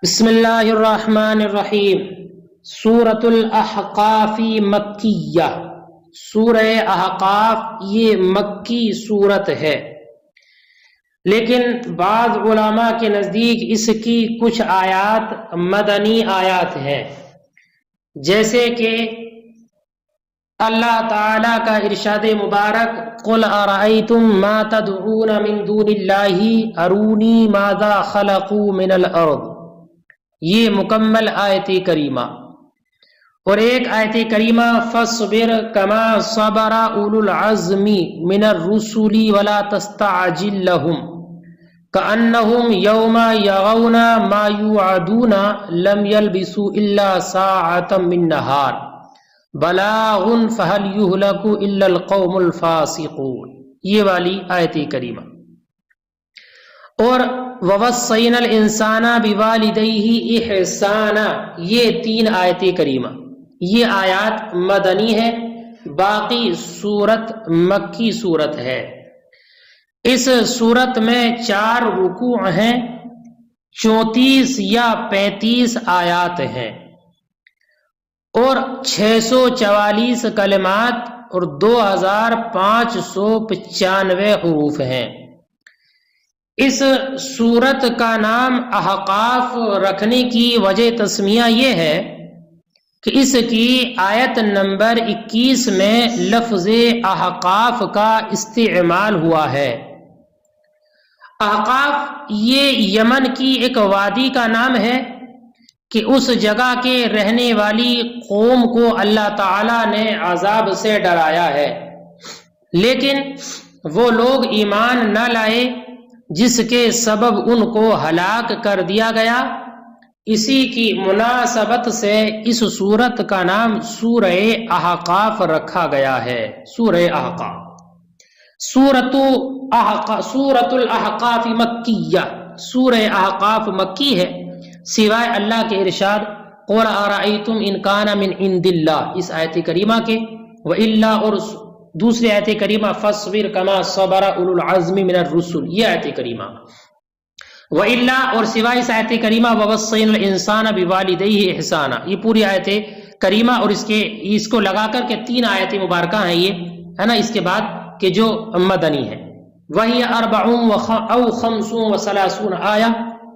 بسم اللہ الرحمن الرحیم۔ سورۃ الاحقاف مکیہ، سورہ احقاف یہ مکی سورت ہے، لیکن بعض علماء کے نزدیک اس کی کچھ آیات مدنی آیات ہیں، جیسے کہ اللہ تعالی کا ارشاد مبارک قل ارأیتم ما تدعون من دون اللہ ارونی ماذا خلقوا من الارض، یہ مکمل آیت کریمہ۔ اور ایک آیت کریمہ فاصبر کما صبر اولو العزم من الرسل ولا تستعجل لهم کأنہم یوم یغون ما یوعدون لم یلبسوا الا ساعة من نہار بلاغ فہل یہلک الا القوم الفاسقون، یہ والی آیت کریمہ۔ اور وَوَصَّيْنَا الْإِنسَانَ بِوَالِدَيْهِ إِحْسَانًا، یہ تین آیت کریمہ، یہ آیات مدنی ہے، باقی سورت مکی سورت ہے۔ اس سورت میں 4 رکوع ہیں، 34 یا 35 آیات ہیں، اور 644 کلمات اور 2595 حروف ہیں۔ اس سورت کا نام احقاف رکھنے کی وجہ تسمیہ یہ ہے کہ اس کی آیت نمبر 21 میں لفظ احقاف کا استعمال ہوا ہے۔ احقاف یہ یمن کی ایک وادی کا نام ہے کہ اس جگہ کے رہنے والی قوم کو اللہ تعالی نے عذاب سے ڈرایا ہے، لیکن وہ لوگ ایمان نہ لائے، جس کے سبب ان کو ہلاک کر دیا گیا۔ اسی کی مناسبت سے اس سورت کا نام سورہ احقاف رکھا گیا ہے۔ سورہ احقاف، سورۃ الاحقاف مکیہ، سورہ احقاف مکی ہے، سوائے اللہ کے ارشاد قل ارأیتم ان کان من عند اللہ اس آیت کریمہ کے، وإلا اور دوسری آیت کریمہ فاصبر کما صبر اولو العزم من الرسل، یہ آیت کریمہ۔ وإلا اور سوائے اس آیت کریمہ ووصینا الانسان بوالدیہ احسانا، یہ پوری آیت کریمہ اور اس کو لگا کر کے 3 آیت مبارکہ ہیں، یہ ہے نا، اس کے بعد کہ جو مدنی ہے۔ وہی 40 او 35 آیہ،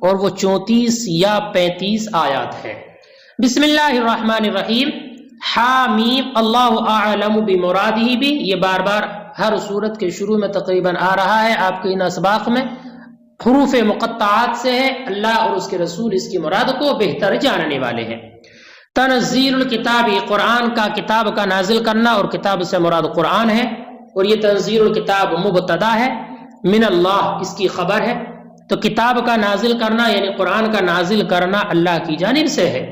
اور وہ 34 یا 35 آیات ہے۔ بسم اللہ الرحمن الرحیم۔ حامیم اللہ اعلم بمرادہ بھی، یہ بار بار ہر سورت کے شروع میں تقریباً آ رہا ہے، آپ کے ان اسباق میں حروف مقطعات سے ہے، اللہ اور اس کے رسول اس کی مراد کو بہتر جاننے والے ہیں۔ تنزیل الکتاب، قرآن کا کتاب کا نازل کرنا، اور کتاب سے مراد قرآن ہے، اور یہ تنزیل الکتاب مبتدا ہے، من اللہ اس کی خبر ہے، تو کتاب کا نازل کرنا یعنی قرآن کا نازل کرنا اللہ کی جانب سے ہے۔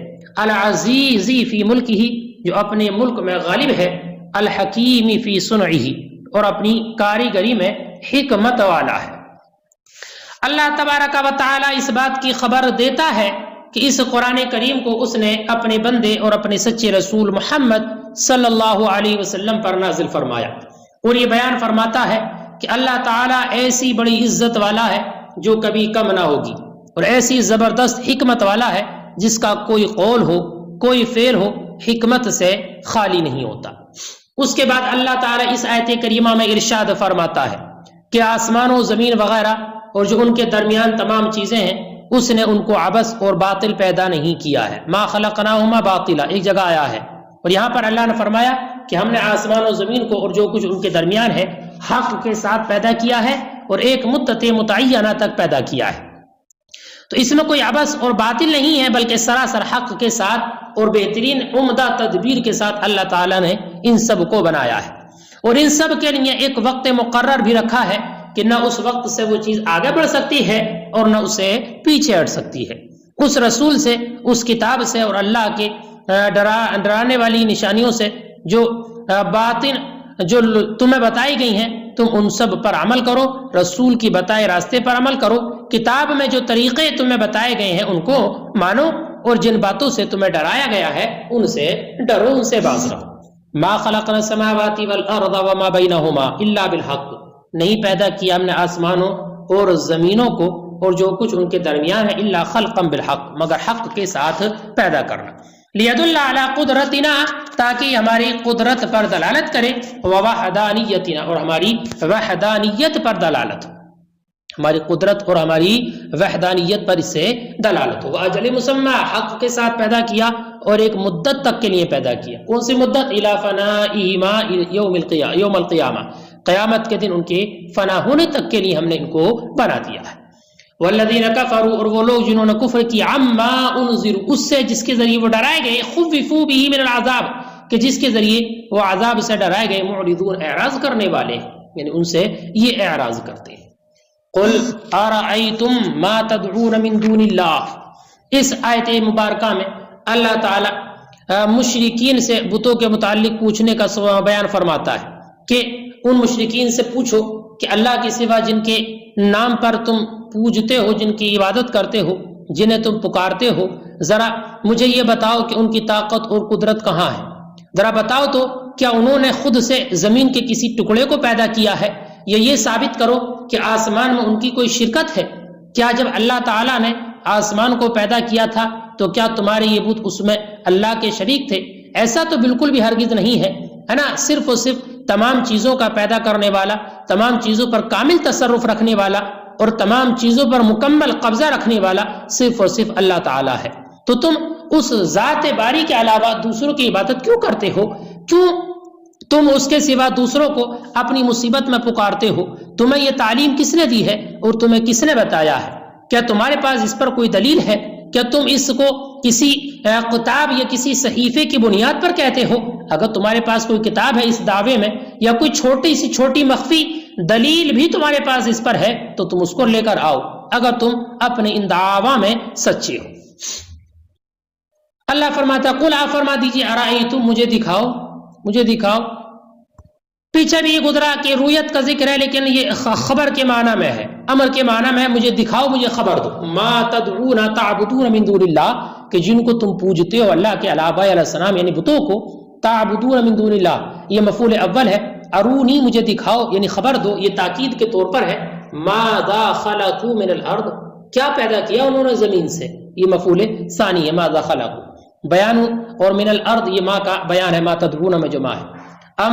العزیز فی ملکہ، جو اپنے ملک میں غالب ہے، الحکیم فی صنعہ، اور اپنی کاریگری میں حکمت والا ہے۔ اللہ تبارک و تعالی اس بات کی خبر دیتا ہے کہ اس قرآن کریم کو اس نے اپنے بندے اور اپنے سچے رسول محمد صلی اللہ علیہ وسلم پر نازل فرمایا، اور یہ بیان فرماتا ہے کہ اللہ تعالی ایسی بڑی عزت والا ہے جو کبھی کم نہ ہوگی، اور ایسی زبردست حکمت والا ہے جس کا کوئی قول ہو، کوئی فعل ہو، حکمت سے خالی نہیں ہوتا۔ اس کے بعد اللہ تعالیٰ اس آیت کریمہ میں ارشاد فرماتا ہے کہ آسمان و زمین وغیرہ اور جو ان کے درمیان تمام چیزیں ہیں، اس نے ان کو عبث اور باطل پیدا نہیں کیا ہے۔ ما خلقناہما باطلا، ایک جگہ آیا ہے، اور یہاں پر اللہ نے فرمایا کہ ہم نے آسمان و زمین کو اور جو کچھ ان کے درمیان ہے حق کے ساتھ پیدا کیا ہے، اور ایک مدت متعینہ تک پیدا کیا ہے۔ تو اس میں کوئی عبث اور باطل نہیں ہے، بلکہ سراسر حق کے ساتھ اور بہترین عمدہ تدبیر کے ساتھ اللہ تعالیٰ نے ان سب کو بنایا ہے، اور ان سب کے لیے ایک وقت مقرر بھی رکھا ہے کہ نہ اس وقت سے وہ چیز آگے بڑھ سکتی ہے اور نہ اسے پیچھے ہٹ سکتی ہے۔ اس رسول سے، اس کتاب سے اور اللہ کے ڈرانے والی نشانیوں سے جو باطن جو تمہیں بتائی گئی ہیں، تم ان سب پر عمل کرو، رسول کی بتائے راستے پر عمل کرو، کتاب میں جو طریقے تمہیں بتائے گئے ہیں ان کو مانو، اور جن باتوں سے تمہیں ڈرایا گیا ہے ان سے ڈرو، ان سے باز رہو۔ ما خلقنا السماوات والارض وما بینہما الا بالحق، نہیں پیدا کیا ہم نے آسمانوں اور زمینوں کو اور جو کچھ ان کے درمیان ہے الا خلقا بالحق مگر حق کے ساتھ پیدا کرنا لیدل علی قدرتنا تاکہ ہماری قدرت پر دلالت کرے ووحدانیتنا اور ہماری وحدانیت پر دلالت ہو ہماری قدرت اور ہماری وحدانیت پر اس سے دلالت ہو اجل مسمى حق کے ساتھ پیدا کیا اور ایک مدت تک کے لیے پیدا کیا کون سی مدت الی فنائہما یوم القیامہ قیامت کے دن ان کے فنا ہونے تک کے لیے ہم نے ان کو بنا دیا ہے والذین کفروا اور وہ لوگ جنہوں نے کفر کیا عما انذروا اس سے جس کے ذریعے وہ ڈرائے گئے خوفوا به من العذاب کہ جس کے ذریعے وہ عذاب سے ڈرائے گئے معرضون اعراض کرنے والے یعنی ان سے یہ اعراض کرتے ہیں قل ارأیتم ما تدعون من دون اللہ اس آیت مبارکہ میں اللہ تعالی مشرکین سے بتوں کے متعلق پوچھنے کا بیان فرماتا ہے کہ ان مشرکین سے پوچھو کہ اللہ کے سوا جن کے نام پر تم پوجتے ہو جن کی عبادت کرتے ہو جنہیں تم پکارتے ہو ذرا مجھے یہ بتاؤ کہ ان کی طاقت اور قدرت کہاں ہے ذرا بتاؤ تو کیا انہوں نے خود سے زمین کے کسی ٹکڑے کو پیدا کیا ہے یا یہ ثابت کرو کہ آسمان میں ان کی کوئی شرکت ہے کیا جب اللہ تعالیٰ نے آسمان کو پیدا کیا تھا تو کیا تمہارے یہ بت اس میں اللہ کے شریک تھے ایسا تو بالکل بھی ہرگز نہیں ہے نا صرف اور صرف تمام چیزوں کا پیدا کرنے والا تمام چیزوں پر کامل تصرف رکھنے والا اور تمام چیزوں پر مکمل قبضہ رکھنے والا صرف اور صرف اللہ تعالیٰ ہے تو تم اس ذات باری کے علاوہ دوسروں کی عبادت کیوں کرتے ہو کیوں تم اس کے سوا دوسروں کو اپنی مصیبت میں پکارتے ہو تمہیں یہ تعلیم کس نے دی ہے اور تمہیں کس نے بتایا ہے کیا تمہارے پاس اس پر کوئی دلیل ہے کیا تم اس کو کسی کتاب یا کسی صحیفے کی بنیاد پر کہتے ہو اگر تمہارے پاس کوئی کتاب ہے اس دعوے میں یا کوئی چھوٹی سی چھوٹی مخفی دلیل بھی تمہارے پاس اس پر ہے تو تم اس کو لے کر آؤ اگر تم اپنے ان دعوا میں سچے ہو اللہ فرماتا قل آپ فرما دیجیے ارائیتم مجھے دکھاؤ پیچھے بھی یہ گزرا کہ رویت کا ذکر ہے لیکن یہ خبر کے معنی میں ہے امر کے معنی میں ہے مجھے دکھاؤ مجھے خبر دو ما تدعون تعبدون من دون اللہ کہ جن کو تم پوجتے ہو اللہ کے علاوہ علیہ السلام یعنی بتوں کو تعبدون من دون اللہ یہ مفعول اول ہے ارونی مجھے دکھاؤ یعنی خبر دو یہ تاکید کے طور پر ہے ماذا خلقوا من الارض کیا پیدا کیا انہوں نے زمین سے یہ مفعول ثانی ہے ماذا خلقوا بیان اور من الارض یہ ما کا بیان ہے ما تدعون میں جمع ہے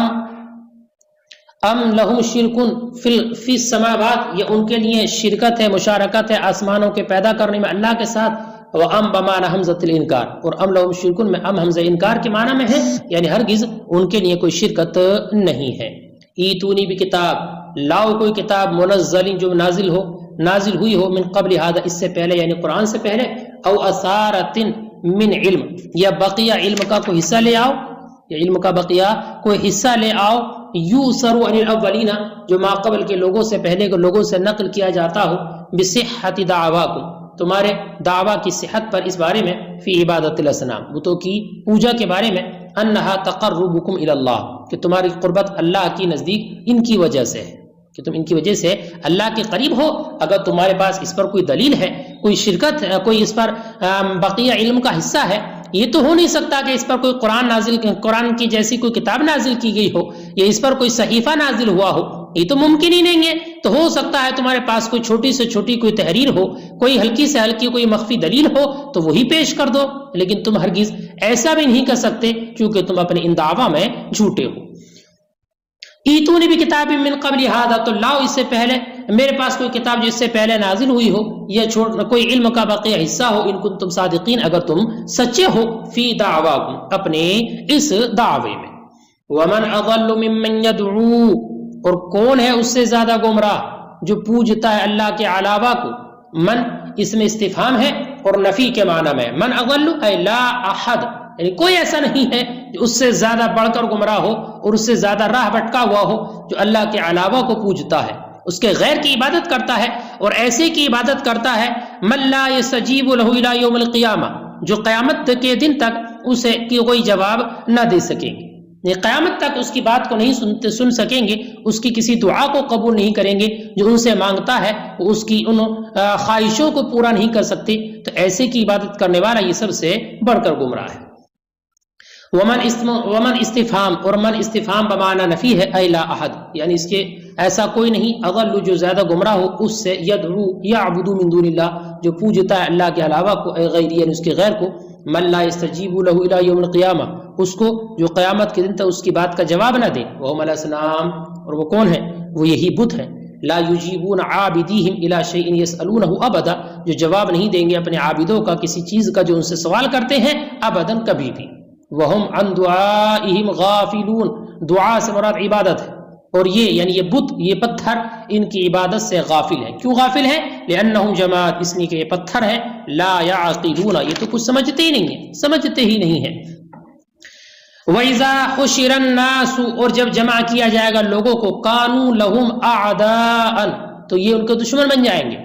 ام لہم شرکن فی السماوات یہ ان کے لیے شرکت ہے مشارکت ہے آسمانوں کے پیدا کرنے میں اللہ کے ساتھ وام بمعنی حمزۃ الانکار اور ام لہم شرکن میں ام حمزہ انکار کے معنی میں ہے یعنی ہرگز ان کے لیے کوئی شرکت نہیں ہے ایتونی بکتاب لاؤ کوئی کتاب منزل جو نازل ہوئی ہو من قبل ہذا اس سے پہلے یعنی قرآن سے پہلے او اثارۃ من علم یا بقیہ علم کا کوئی حصہ لے آؤ یا علم کا بقیہ کوئی حصہ لے آؤ یوسر عن الاولین جو ما قبل کے لوگوں سے پہلے کے لوگوں سے نقل کیا جاتا ہو بصحت دعواکم تمہارے دعویٰ کی صحت پر اس بارے میں فی عبادت الاصنام بتوں کی پوجا کے بارے میں انہا تقربکم الی اللہ کہ تمہاری قربت اللہ کی نزدیک ان کی وجہ سے ہے کہ تم ان کی وجہ سے اللہ کے قریب ہو اگر تمہارے پاس اس پر کوئی دلیل ہے کوئی شرکت کوئی اس پر بقیہ علم کا حصہ ہے یہ تو ہو نہیں سکتا کہ اس پر کوئی قرآن کی جیسی کوئی کتاب نازل کی گئی ہو یا اس پر کوئی صحیفہ نازل ہوا ہو یہ تو ممکن ہی نہیں ہے تو ہو سکتا ہے تمہارے پاس کوئی چھوٹی سے چھوٹی کوئی تحریر ہو کوئی ہلکی سے ہلکی کوئی مخفی دلیل ہو تو وہی پیش کر دو لیکن تم ہرگز ایسا بھی نہیں کر سکتے کیونکہ تم اپنے ان دعویٰ میں جھوٹے ہو ایتونی بھی کتاب من قبل ہذا تو لاؤ اس سے پہلے میرے پاس کوئی کتاب جس سے پہلے نازل ہوئی ہو یا کوئی علم کا بقیہ حصہ ہو ان کنتم صادقین اگر تم سچے ہو فی دعواکم اپنے اس دعوے میں ومن اضل ممن يدعو اور کون ہے اس سے زیادہ گمراہ جو پوجتا ہے اللہ کے علاوہ کو من اس میں استفہام ہے اور نفی کے معنی میں من اضل اے لا احد یعنی کوئی ایسا نہیں ہے جو اس سے زیادہ بڑھ کر گمراہ ہو اور اس سے زیادہ راہ بھٹکا ہوا ہو جو اللہ کے علاوہ کو پوجتا ہے اس کے غیر کی عبادت کرتا ہے اور ایسے کی عبادت کرتا ہے من لا يستجیب له الى یوم القیامہ جو قیامت کے دن تک اسے کوئی جواب نہ دے سکیں گے قیامت تک اس کی بات کو نہیں سن سکیں گے اس کی کسی دعا کو قبول نہیں کریں گے جو ان سے مانگتا ہے وہ اس کی ان خواہشوں کو پورا نہیں کر سکتے تو ایسے کی عبادت کرنے والا یہ سب سے بڑھ کر گمراہ ہے ومن استفہام، اور من استفہام بمعنی نفی ہے، اے لا احد، یعنی اس کے ایسا کوئی نہیں، اضل جو زیادہ گمراہ ہو اس سے، یدعو یعبد من دون اللہ جو پوجتا ہے اللہ کے علاوہ کو، اے غیری یعنی اس کے غیر کو، من لا یستجیب له الی یوم القیامہ، اس کو جو قیامت کے دن تک اس کی بات کا جواب نہ دے، وہم الاصنام، اور وہ کون ہے؟ وہ یہی بت ہیں، لا یجیبون عابدیہم الی شیء یسألونہ ابدا، جو جواب نہیں دیں گے اپنے عابدوں کا کسی چیز کا جو ان سے سوال کرتے ہیں، ابدا کبھی بھی، وہم عن دعائہم غافلون، دعا سے مراد عبادت ہے، اور یہ یعنی یہ بت، یہ پتھر ان کی عبادت سے غافل ہے۔ کیوں غافل ہے؟ لأنہم جماعت، اس لیے کہ یہ پتھر ہے، لا یعقلون، یہ تو کچھ سمجھتے ہی نہیں ہیں، سمجھتے ہی نہیں ہیں۔ وَإِذَا حُشِرَ النَّاسُ، اور جب جمع کیا جائے گا لوگوں کو، كَانُوا لَهُمْ أَعْدَاءً، تو یہ ان کے دشمن بن جائیں گے،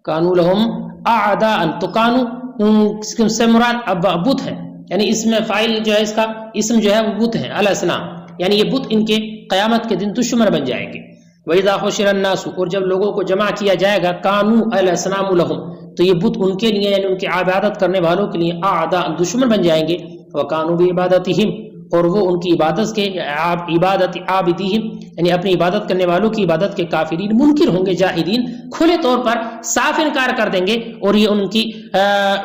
كَانُوا لَهُمْ أَعْدَاءً، تو کانو سے مراد بت ہے، یعنی اس میں فاعل جو ہے اس کا اسم جو ہے وہ بت ہے، الاصنام، یعنی یہ بت ان کے قیامت کے دن دشمن بن جائیں گے۔ وَإِذَا حُشِرَ النَّاسُ، اور جب لوگوں کو جمع کیا جائے گا، كَانُوا الْأَصْنَامُ لَهُمْ، تو یہ بت ان کے لیے یعنی ان کی عبادت کرنے والوں کے لیے اعداء دشمن بن جائیں گے، وَكَانُوا بِعِبَادَتِهِمْ، اور وہ ان کی عبادت کے عبادت عابدیہم یعنی اپنی عبادت کرنے والوں کی عبادت کے کافرین منکر ہوں گے، جاہدین کھلے طور پر صاف انکار کر دیں گے، اور یہ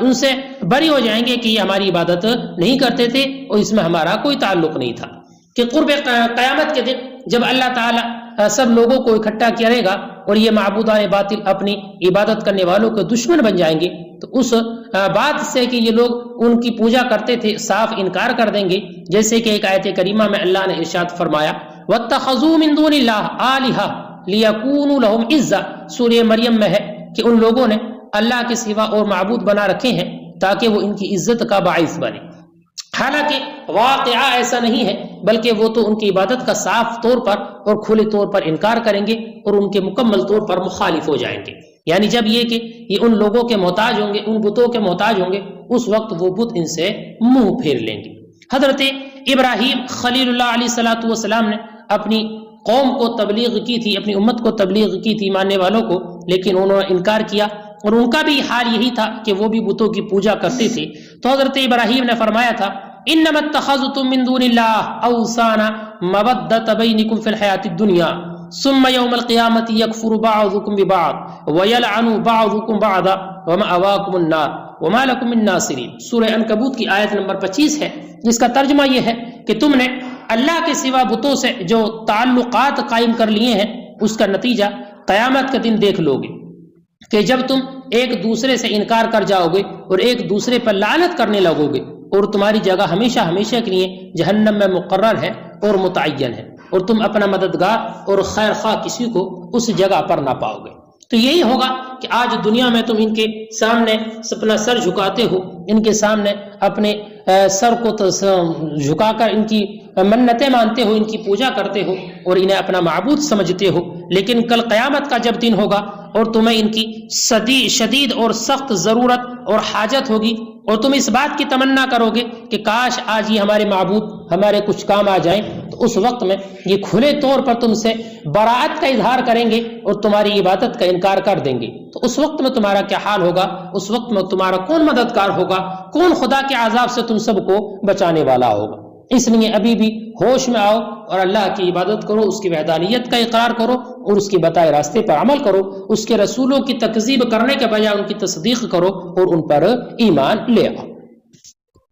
ان سے بری ہو جائیں گے کہ یہ ہماری عبادت نہیں کرتے تھے اور اس میں ہمارا کوئی تعلق نہیں تھا۔ کہ قرب قیامت کے دن جب اللہ تعالیٰ سب لوگوں کو اکٹھا کرے گا اور یہ معبودان باطل اپنی عبادت کرنے والوں کے دشمن بن جائیں گے، تو اس بات سے کہ یہ لوگ ان کی پوجا کرتے تھے صاف انکار کر دیں گے، جیسے کہ ایک آیت کریمہ میں اللہ نے ارشاد فرمایا وَاتَّخَذُوا مِن دُونِ اللَّهِ آلِهَةً لِيَكُونُوا لَهُمْ عِزًّا، سورہ مریم میں ہے کہ ان لوگوں نے اللہ کے سوا اور معبود بنا رکھے ہیں تاکہ وہ ان کی عزت کا باعث بنے، حالانکہ واقعہ ایسا نہیں ہے، بلکہ وہ تو ان کی عبادت کا صاف طور پر اور کھلے طور پر انکار کریں گے اور ان کے مکمل طور پر مخالف ہو جائیں گے۔ یعنی جب یہ کہ یہ ان لوگوں کے محتاج ہوں گے، ان بتوں کے محتاج ہوں گے، اس وقت وہ بت ان سے منہ پھیر لیں گے۔ حضرت ابراہیم خلیل اللہ علیہ الصلوۃ والسلام نے اپنی قوم کو تبلیغ کی تھی، اپنی امت کو تبلیغ کی تھی، ماننے والوں کو، لیکن انہوں نے انکار کیا، اور ان کا بھی حال یہی تھا کہ وہ بھی بتوں کی پوجا کرتے تھے۔ تو حضرت ابراہیم نے فرمایا تھا انما اتخذتم من دون اللہ اوثانا مودۃ بینکم فی الحیاۃ الدنیا ثم یوم القیامۃ یکفر بعضکم ببعض ویلعن بعضکم بعضا ومأواکم النار وما لکم من ناصرین۔ سورہ عنکبوت کی آیت نمبر 25 ہے، جس کا ترجمہ یہ ہے کہ تم نے اللہ کے سوا بتوں سے جو تعلقات قائم کر لیے ہیں، اس کا نتیجہ قیامت کے دن دیکھ لو گے کہ جب تم ایک دوسرے سے انکار کر جاؤ گے اور ایک دوسرے پر لعنت کرنے لگو گے، اور تمہاری جگہ ہمیشہ ہمیشہ کے لیے جہنم میں مقرر ہے اور متعین ہے، اور تم اپنا مددگار اور خیر خواہ کسی کو اس جگہ پر نہ پاؤ گے۔ تو یہی ہوگا کہ آج دنیا میں تم ان کے سامنے اپنا سر جھکاتے ہو، ان کے سامنے اپنے سر کو جھکا کر ان کی منتیں مانتے ہو، ان کی پوجا کرتے ہو اور انہیں اپنا معبود سمجھتے ہو، لیکن کل قیامت کا جب دن ہوگا اور تمہیں ان کی شدید اور سخت ضرورت اور حاجت ہوگی، اور تم اس بات کی تمنا کرو گے کہ کاش آج یہ ہمارے معبود ہمارے کچھ کام آ جائیں، تو اس وقت میں یہ کھلے طور پر تم سے براءت کا اظہار کریں گے اور تمہاری عبادت کا انکار کر دیں گے۔ تو اس وقت میں تمہارا کیا حال ہوگا؟ اس وقت میں تمہارا کون مددگار ہوگا؟ کون خدا کے عذاب سے تم سب کو بچانے والا ہوگا؟ اس لیے ابھی بھی ہوش میں آؤ اور اللہ کی عبادت کرو، اس کی وحدانیت کا اقرار کرو اور اس کے بتائے راستے پر عمل کرو، اس کے رسولوں کی تکذیب کرنے کے بجائے ان کی تصدیق کرو اور ان پر ایمان لے آؤ۔